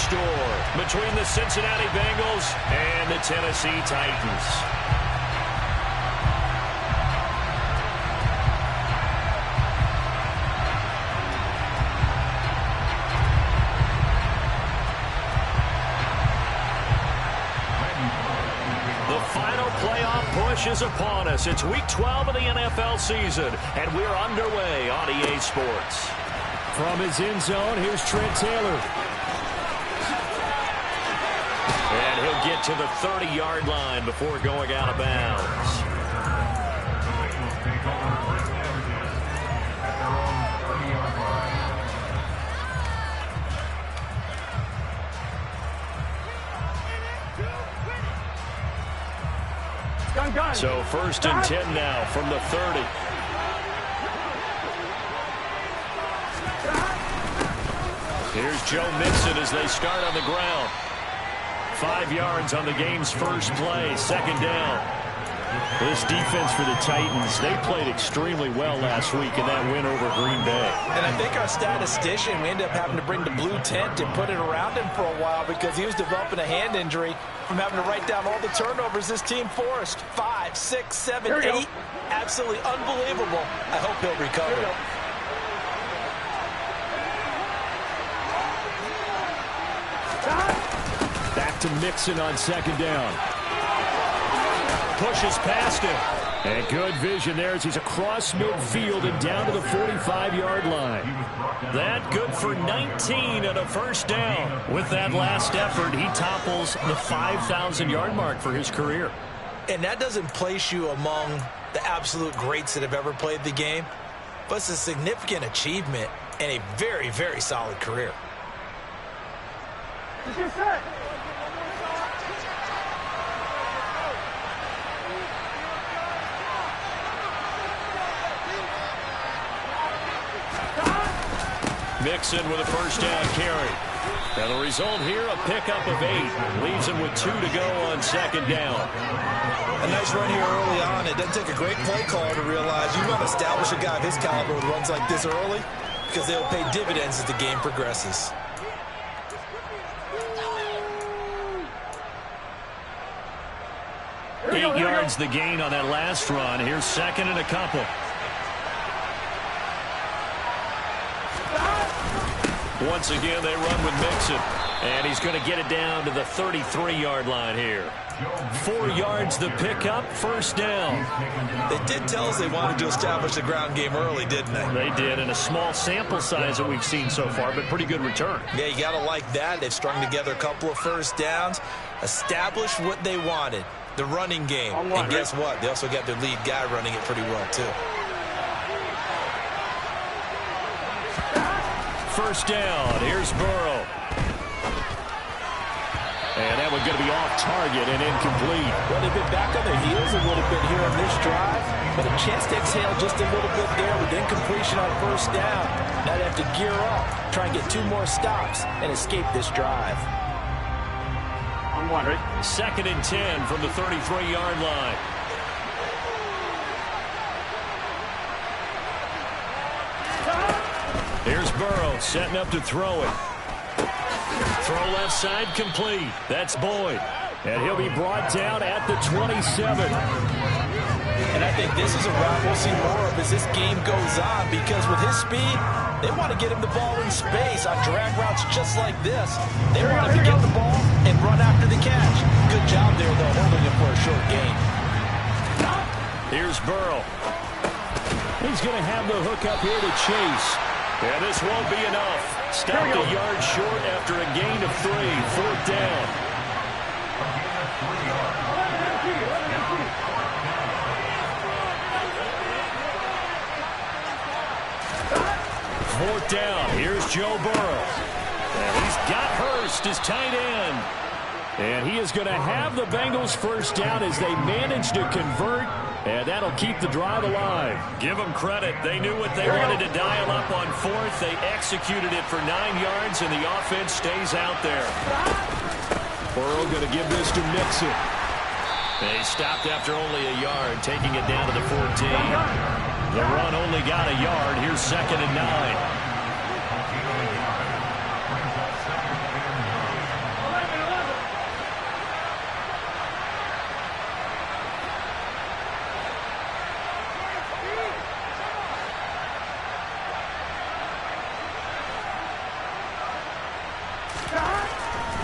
score between the Cincinnati Bengals and the Tennessee Titans. The final playoff push is upon us. It's Week 12 of the NFL season, and we're underway on EA Sports. From his end zone, here's Trent Taylor. And he'll get to the 30-yard line before going out of bounds. So 1st and 10 now from the 30. Here's Joe Mixon as they start on the ground. 5 yards on the game's first play, 2nd down. This defense for the Titans, they played extremely well last week in that win over Green Bay. And I think our statistician, we ended up having to bring the blue tent and put it around him for a while because he was developing a hand injury from having to write down all the turnovers this team forced. 5, 6, 7, 8. Absolutely unbelievable. I hope he'll recover. Back to Mixon on 2nd down. Pushes past him. And good vision there as he's across midfield and down to the 45-yard line. That good for 19 and a 1st down. With that last effort, he topples the 5,000-yard mark for his career. And that doesn't place you among the absolute greats that have ever played the game, but it's a significant achievement and a very, very solid career. Mixon with a 1st down carry. Now the result here, a pickup of 8. Leaves him with 2 to go on 2nd down. A nice run here early on. It doesn't take a great play caller to realize you want to establish a guy of his caliber with runs like this early because they'll pay dividends as the game progresses. Eight yards the gain on that last run. Here's 2nd and a couple. Once again, they run with Mixon. And he's going to get it down to the 33-yard line here. 4 yards the pickup, 1st down. They did tell us they wanted to establish the ground game early, didn't they? They did, in a small sample size that we've seen so far, but pretty good return. Yeah, you got to like that. They've strung together a couple of 1st downs, established what they wanted, the running game. And guess what? They also got their lead guy running it pretty well, too. 1st down. Here's Burrow. And that one's going to be off target and incomplete. Well, they've been back on their heels a little bit here on this drive, but a chance to exhale just a little bit there with incompletion on 1st down. Now they have to gear up, try and get 2 more stops, and escape this drive. 2nd and 10 from the 33-yard line. Here's Burrow setting up to throw it. Throw left side complete. That's Boyd. And he'll be brought down at the 27. And I think this is a route we'll see more of as this game goes on because with his speed, they want to get him the ball in space on drag routes just like this. They want him to get the ball and run after the catch. Good job there, though, holding him for a short gain. Here's Burrow. He's going to have the hook up here to Chase. And this won't be enough. Stopped a yard short after a gain of 3. 4th down. Fourth down. Here's Joe Burrow. And he's got Hurst, his tight end. And he is going to have the Bengals 1st down as they manage to convert. And that'll keep the drive alive. Give them credit. They knew what they wanted to dial up on 4th. They executed it for 9 yards, and the offense stays out there. Burrow going to give this to Mixon. They stopped after only a yard, taking it down to the 14. The run only got a yard. Here's 2nd and 9.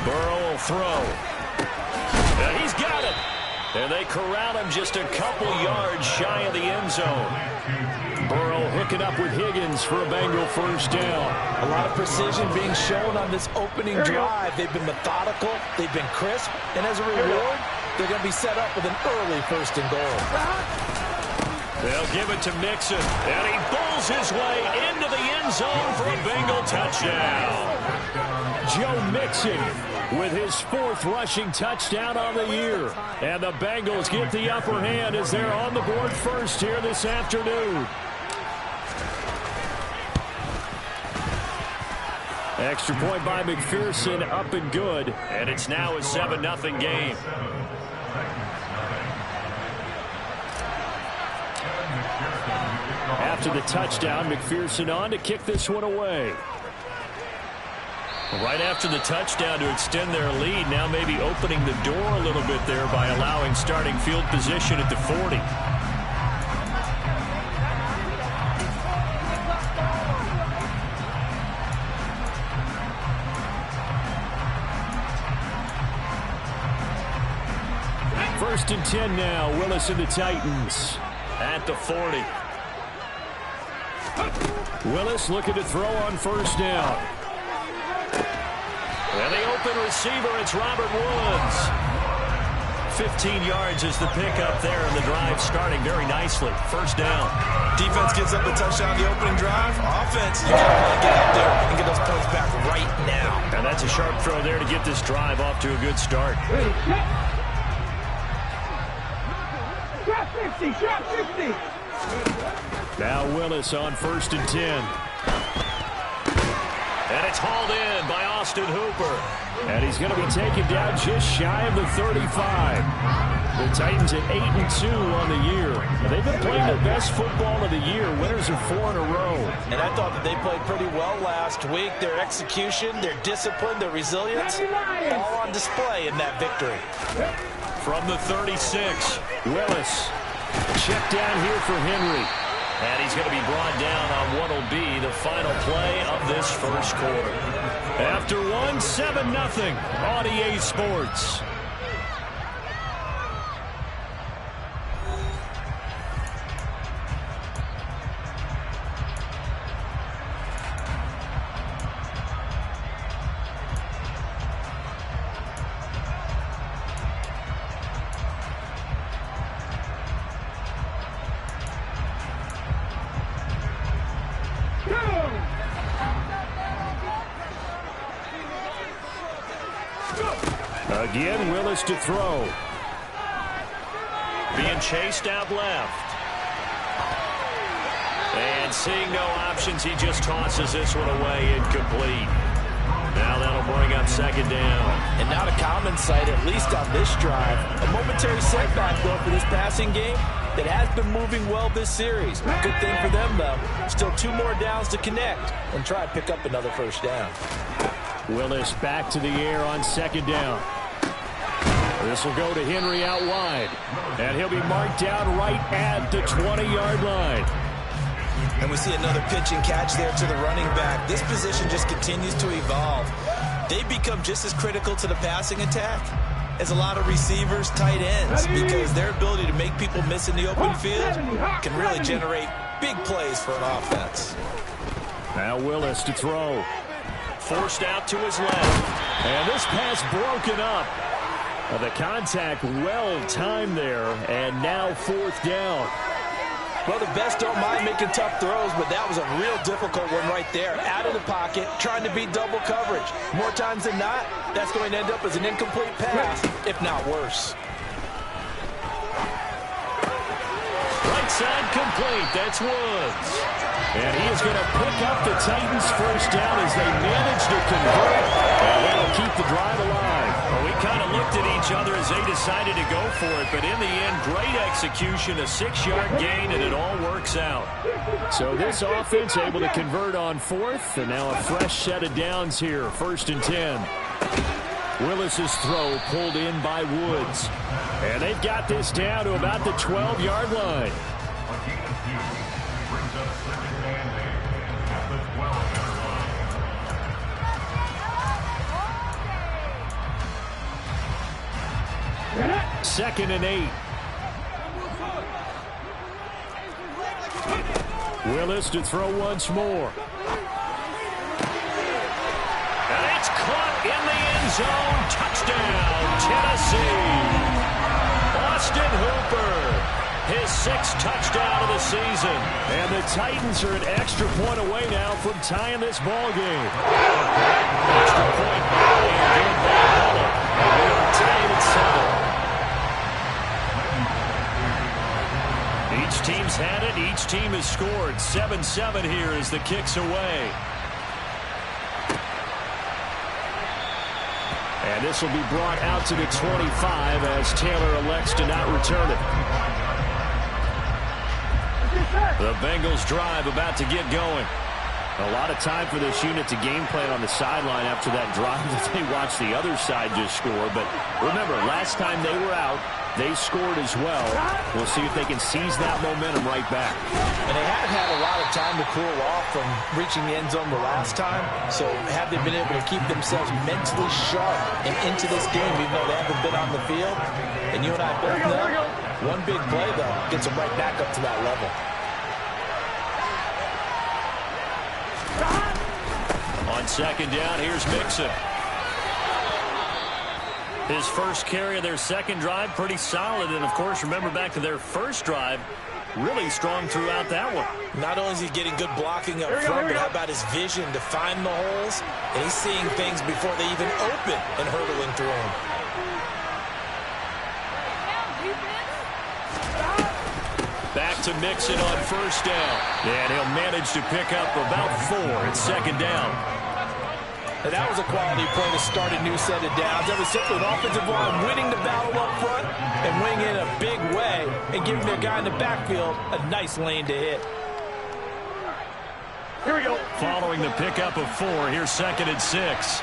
Burrow will throw. And he's got it. And they corral him just a couple yards shy of the end zone. Burrow hooking up with Higgins for a Bengal first down. A lot of precision being shown on this opening drive. They've been methodical. They've been crisp. And as a reward, they're going to be set up with an early first and goal. They'll give it to Mixon. And he bowls his way into the end zone for a Bengal touchdown. Joe Mixon with his 4th rushing touchdown on the year. And the Bengals get the upper hand as they're on the board first here this afternoon. Extra point by McPherson, up and good. And it's now a 7-0 game. After the touchdown, McPherson on to kick this one away. Right after the touchdown to extend their lead, now maybe opening the door a little bit there by allowing starting field position at the 40. First and 10 now. Willis and the Titans. At the 40. Willis looking to throw on first down. And the open receiver, it's Robert Woods. 15 yards is the pickup there, and the drive starting very nicely. First down. Defense gets up the touchdown the opening drive. Offense, you got to get out there and get those points back right now. And that's a sharp throw there to get this drive off to a good start. Shot 60. Now Willis on first and 10. And it's hauled in by Austin Hooper. And he's going to be taken down just shy of the 35. The Titans at 8-2 on the year. They've been playing their best football of the year. Winners of 4 in a row. And I thought that they played pretty well last week. Their execution, their discipline, their resilience, all on display in that victory. From the 36, Willis. Check down here for Henry. And he's going to be brought down on what will be the final play of this first quarter. After 7-0 on EA Sports. Again, Willis to throw. Being chased out left. And seeing no options, he just tosses this one away incomplete. Now that'll bring up second down. And not a common sight, at least on this drive. A momentary setback, though, for this passing game that has been moving well this series. Good thing for them, though. Still 2 more downs to connect and try to pick up another first down. Willis back to the air on second down. This will go to Henry out wide. And he'll be marked down right at the 20-yard line. And we see another pitch and catch there to the running back. This position just continues to evolve. They become just as critical to the passing attack as a lot of receivers, tight ends, because their ability to make people miss in the open field can really generate big plays for an offense. Now Willis to throw. Forced out to his left. And this pass broken up. The contact well timed there, and now fourth down. Well, the best don't mind making tough throws, but that was a real difficult one right there. Out of the pocket, trying to beat double coverage. More times than not, that's going to end up as an incomplete pass, if not worse. Right side complete. That's Woods. And he is going to pick up the Titans' first down as they manage to convert. And that'll keep the drive alive. Well, we kind of looked at each other as they decided to go for it. But in the end, great execution, a 6-yard gain, and it all works out. So this offense able to convert on fourth. And now a fresh set of downs here. First and 10. Willis's throw pulled in by Woods. And they've got this down to about the 12-yard line. 2nd and 8. Willis to throw once more. And it's caught in the end zone. Touchdown, Tennessee. Austin Hooper, his 6th touchdown of the season. And the Titans are an extra point away now from tying this ball game. Extra point by and good by Miller. And we are tied at 7. Each team's had it. Each team has scored. 7-7 here as the kick's away. And this will be brought out to the 25 as Taylor elects to not return it. The Bengals drive about to get going. A lot of time for this unit to game plan on the sideline after that drive that they watched the other side just score. But remember, last time they were out, they scored as well. We'll see if they can seize that momentum right back. And they haven't had a lot of time to cool off from reaching the end zone the last time. So have they been able to keep themselves mentally sharp and into this game, even though they haven't been on the field? And you and I both know, one big play, though, gets them right back up to that level. On 2nd down, here's Mixon. His first carry of their 2nd drive, pretty solid. And, of course, remember back to their first drive, really strong throughout that one. Not only is he getting good blocking up front, but how about his vision to find the holes? And he's seeing things before they even open and hurdling through them. Back to Mixon on 1st down. And he'll manage to pick up about 4 at 2nd down. And that was a quality play to start a new set of downs. That was simply an offensive line winning the battle up front and winning in a big way and giving their guy in the backfield a nice lane to hit. Here we go. Following the pickup of 4, here's 2nd and 6.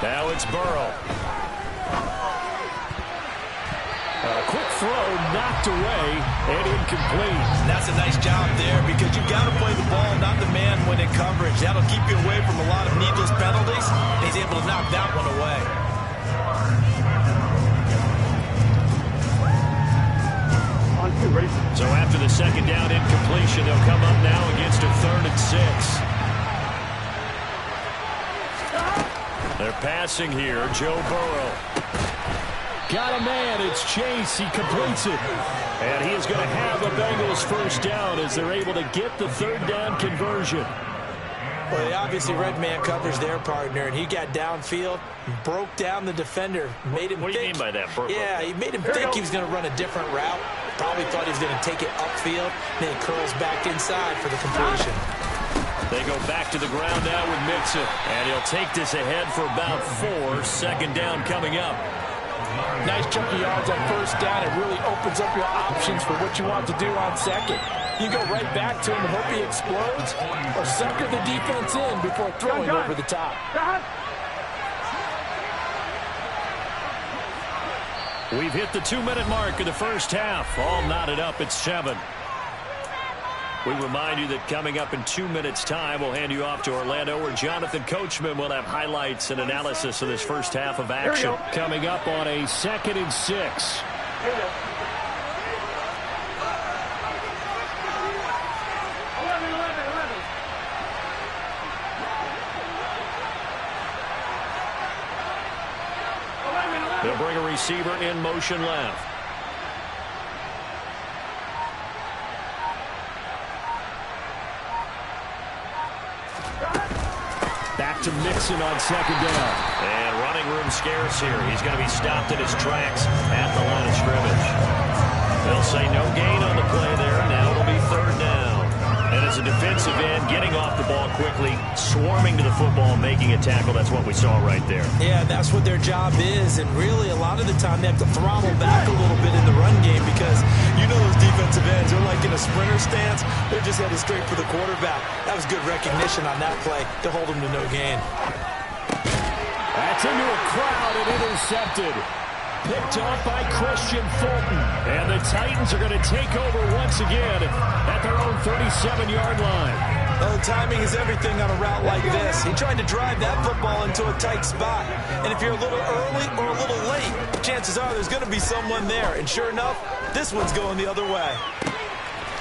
Now it's Burrow. Quick throw knocked away and incomplete. That's a nice job there because you've got to play the ball, not the man when in coverage. That'll keep you away from a lot of needless penalties. And he's able to knock that one away. So after the 2nd down incompletion, they'll come up now against a 3rd and 6. They're passing here. Joe Burrow. Got a man. It's Chase. He completes it. And he is going to have the Bengals 1st down as they're able to get the 3rd down conversion. Well, they obviously red man covers their partner, and he got downfield, broke down the defender, made him think. What do you mean by that? Yeah, he made him think he was going to run a different route. Probably thought he was going to take it upfield. Then he curls back inside for the completion. They go back to the ground now with Mixon. And he'll take this ahead for about 4. 2nd down coming up. Nice chunky yards on 1st down. It really opens up your options for what you want to do on 2nd. You go right back to him and hope he explodes, or sucker the defense in before throwing over the top. We've hit the 2-minute mark of the 1st half. All knotted up at 7. We remind you that coming up in 2 minutes' time, we'll hand you off to Orlando, where Jonathan Coachman will have highlights and analysis of this 1st half of action. Coming up on a 2nd and 6. They'll bring a receiver in motion left. Back to Mixon on 2nd down. And running room scarce here. He's going to be stopped in his tracks at the line of scrimmage. They'll say no gain on the play there. Now it'll be 3rd down. And as a defensive end, getting off the ball quickly, swarming to the football, making a tackle. That's what we saw right there. Yeah, that's what their job is. And really, a lot of the time, they have to throttle back a little bit in the run game because you know those defensive ends, they're like in a sprinter stance. They're just headed straight for the quarterback. That was good recognition on that play to hold them to no gain. That's into a crowd and intercepted. picked off by Christian Fulton. And the Titans are going to take over once again at their own 37-yard line. Well, timing is everything on a route like this. He tried to drive that football into a tight spot. And if you're a little early or a little late, chances are there's going to be someone there. And sure enough, this one's going the other way.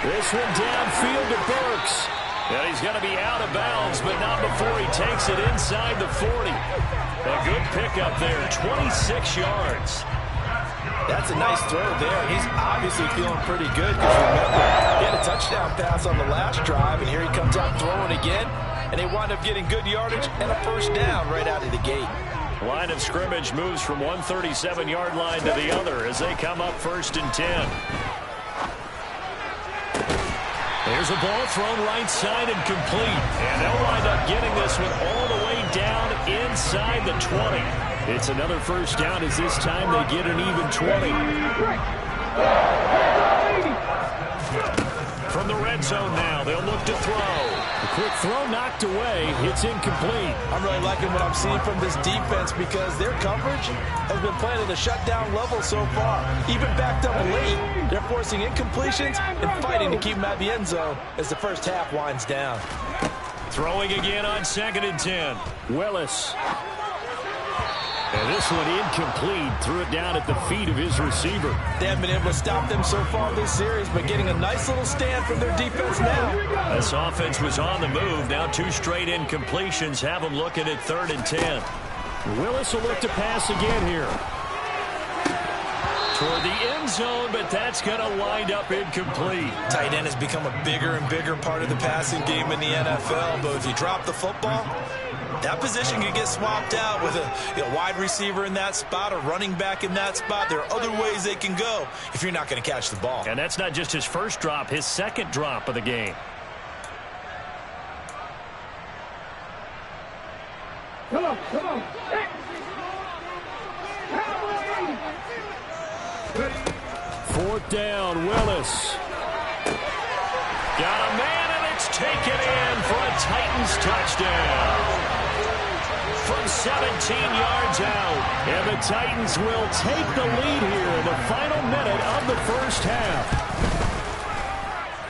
This one downfield to Burks. And he's going to be out of bounds, but not before he takes it inside the 40. A good pickup there, 26 yards. That's a nice throw there. He's obviously feeling pretty good because remember, he had a touchdown pass on the last drive, and here he comes out throwing again, and they wind up getting good yardage and a first down right out of the gate. Line of scrimmage moves from one 37-yard line to the other as they come up 1st and 10. There's a ball thrown right side and complete. And they'll wind up getting this one all the way down inside the 20. It's another first down as this time they get an even 20. From the red zone now, they'll look to throw. A quick throw knocked away. It's incomplete. I'm really liking what I'm seeing from this defense because their coverage has been playing at a shutdown level so far. Even backed up late, they're forcing incompletions and fighting to keep them at the end zone as the first half winds down. Throwing again on 2nd and 10. Willis. And this one incomplete. Threw it down at the feet of his receiver. They haven't been able to stop them so far this series, but getting a nice little stand from their defense now. This offense was on the move. Now 2 straight incompletions have them looking at 3rd and 10. Willis will look to pass again here. Toward the end zone, but that's going to wind up incomplete. Tight end has become a bigger and bigger part of the passing game in the NFL, but if you drop the football, that position can get swapped out with a wide receiver in that spot, a running back in that spot. There are other ways they can go if you're not going to catch the ball. And that's not just his first drop, his second drop of the game. Come on. 4th down, Willis. Got a man, and it's taken in for a Titans touchdown. From 17 yards out. And the Titans will take the lead here in the final minute of the first half.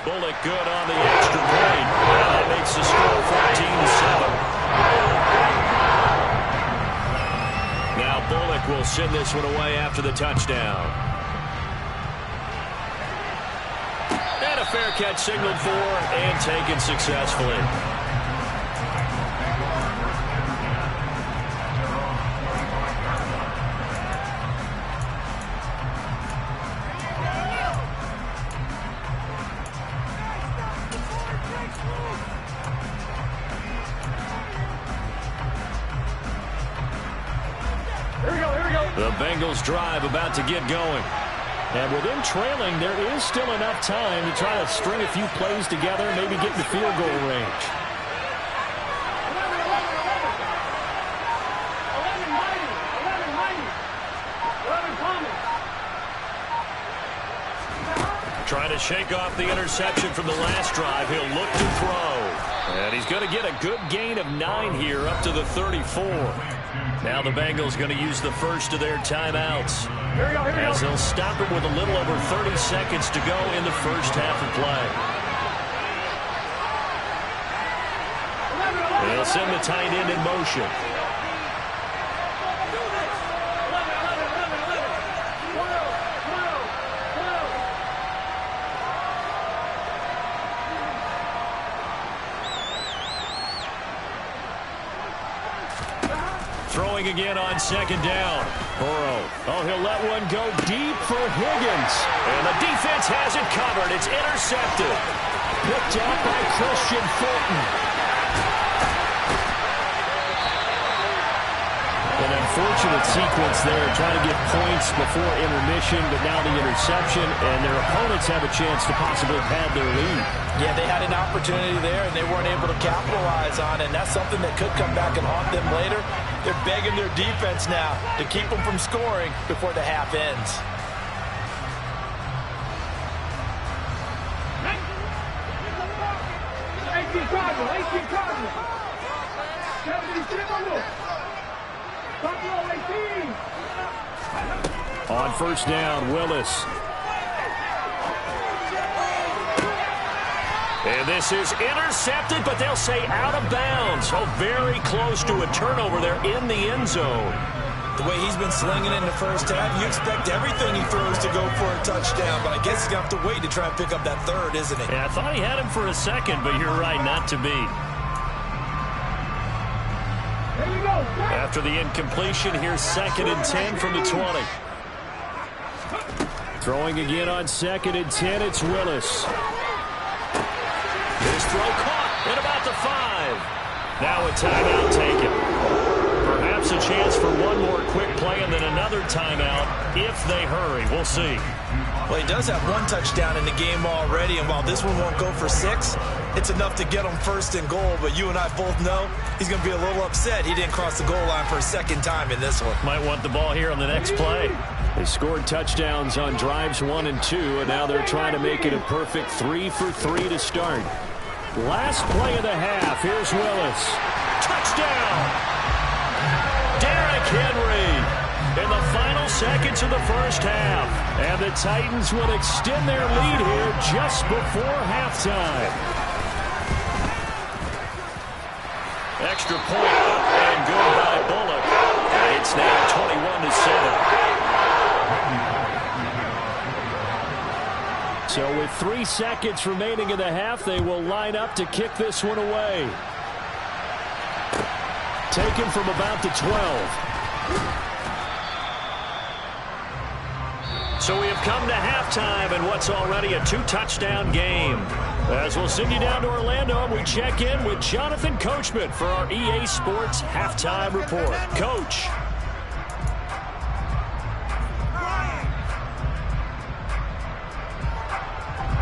Bullock good on the extra point. And that makes the score 14-7. Now Bullock will send this one away after the touchdown. And a fair catch signaled for and taken successfully. The Bengals drive about to get going. And with them trailing, there is still enough time to try to string a few plays together and maybe get in the field goal range. Trying to shake off the interception from the last drive. He'll look to throw. And he's going to get a good gain of 9 here up to the 34. Now the Bengals going to use the first of their timeouts. As they'll stop it with a little over 30 seconds to go in the first half of play. They'll send the tight end in motion. Throwing again on 2nd down. Burrow. Oh, he'll let one go deep for Higgins. And the defense has it covered. It's intercepted. Picked up by Christian Fulton. An unfortunate sequence there, trying to get points before intermission, but now the interception, and their opponents have a chance to possibly pad their lead. Yeah, they had an opportunity there, and they weren't able to capitalize on it, and that's something that could come back and haunt them later. They're begging their defense now to keep them from scoring before the half ends. on first down. Willis. And this is intercepted, but they'll say out of bounds. Oh, very close to a turnover there in the end zone. The way he's been slinging in the first half, you expect everything he throws to go for a touchdown, but I guess he's going to have to wait to try and pick up that third, isn't he? Yeah, I thought he had him for a second, but you're right, not to be. After the incompletion, here's 2nd and 10 from the 20. Throwing again on 2nd and 10, it's Willis. His throw caught at about the 5. Now a timeout taken. Perhaps a chance for one more quick play and then another timeout if they hurry. We'll see. Well, he does have one touchdown in the game already, and while this one won't go for 6, it's enough to get him 1st and goal. But you and I both know he's going to be a little upset he didn't cross the goal line for a 2nd time in this one. Might want the ball here on the next play. They scored touchdowns on drives 1 and 2, and now they're trying to make it a perfect 3 for 3 to start. Last play of the half. Here's Willis. Touchdown! Derrick Henry in the final seconds of the first half. And the Titans will extend their lead here just before halftime. Extra point up and good by Bullock. It's now 21-7. So with 3 seconds remaining in the half, they will line up to kick this one away. Taken from about the 12. So we have come to halftime in what's already a 2-touchdown game. As we'll send you down to Orlando, we check in with Jonathan Coachman for our EA Sports Halftime Report. Coach.